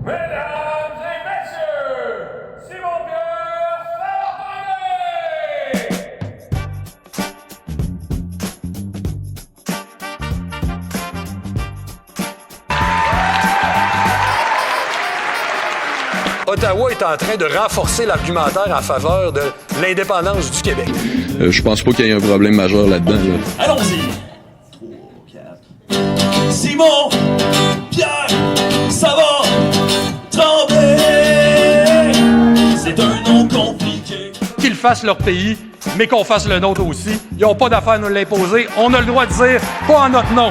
Mesdames et messieurs, Simon-Pierre Sartori! Ottawa est en train de renforcer l'argumentaire en faveur de l'indépendance du Québec. Je pense pas qu'il y ait un problème majeur là-dedans. Là. Allons-y! 3, 4... Simon! Pierre! Ça va! Tremblay! C'est un nom compliqué. Qu'ils fassent leur pays, mais qu'on fasse le nôtre aussi. Ils n'ont pas d'affaire à nous l'imposer. On a le droit de dire pas en notre nom.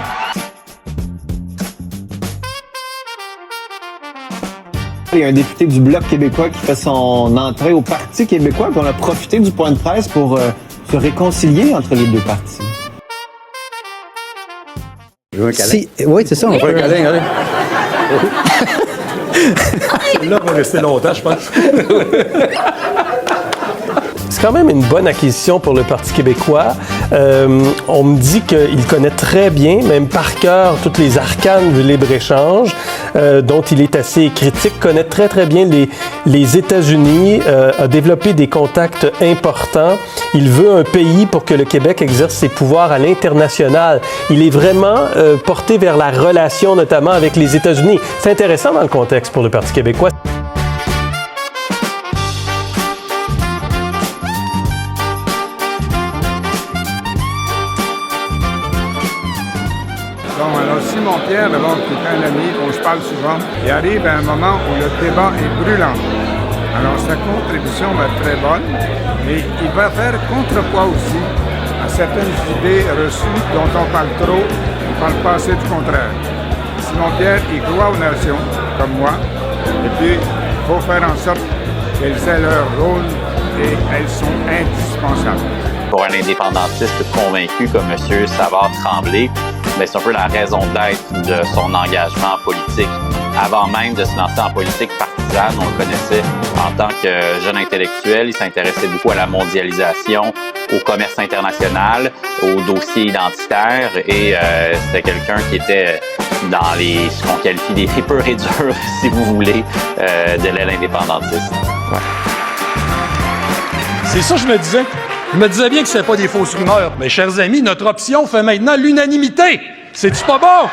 Il y a un député du Bloc québécois qui fait son entrée au Parti québécois, puis on a profité du point de presse pour se réconcilier entre les deux partis. Je veux un câlin. Oui, c'est ça. On fait un câlin, allez. Là, on va rester longtemps, je pense. C'est quand même une bonne acquisition pour le Parti québécois. On me dit qu'il connaît très bien, même par cœur, toutes les arcanes du libre-échange, dont il est assez critique, connaît très très bien les États-Unis, a développé des contacts importants. Il veut un pays pour que le Québec exerce ses pouvoirs à l'international. Il est vraiment porté vers la relation notamment avec les États-Unis. C'est intéressant dans le contexte pour le Parti québécois. Bon, alors Simon-Pierre, d'abord, qui est un ami, on se parle souvent, il arrive à un moment où le débat est brûlant. Alors sa contribution va être très bonne, mais il va faire contrepoids aussi à certaines idées reçues dont on parle trop, on parle pas assez du contraire. Simon-Pierre, il croit aux nations, comme moi, et puis il faut faire en sorte qu'elles aient leur rôle et elles sont indispensables. Pour un indépendantiste convaincu comme M. Savard-Tremblay, c'est un peu la raison d'être de son engagement politique. Avant même de se lancer en politique partisane, on le connaissait en tant que jeune intellectuel. Il s'intéressait beaucoup à la mondialisation, au commerce international, aux dossiers identitaires et c'était quelqu'un qui était dans ce qu'on qualifie des purs et durs, si vous voulez, de l'aile indépendantiste. Ouais. C'est ça que je me disais. Je me disais bien que c'était pas des fausses rumeurs. Mais chers amis, notre option fait maintenant l'unanimité. C'est-tu pas bon?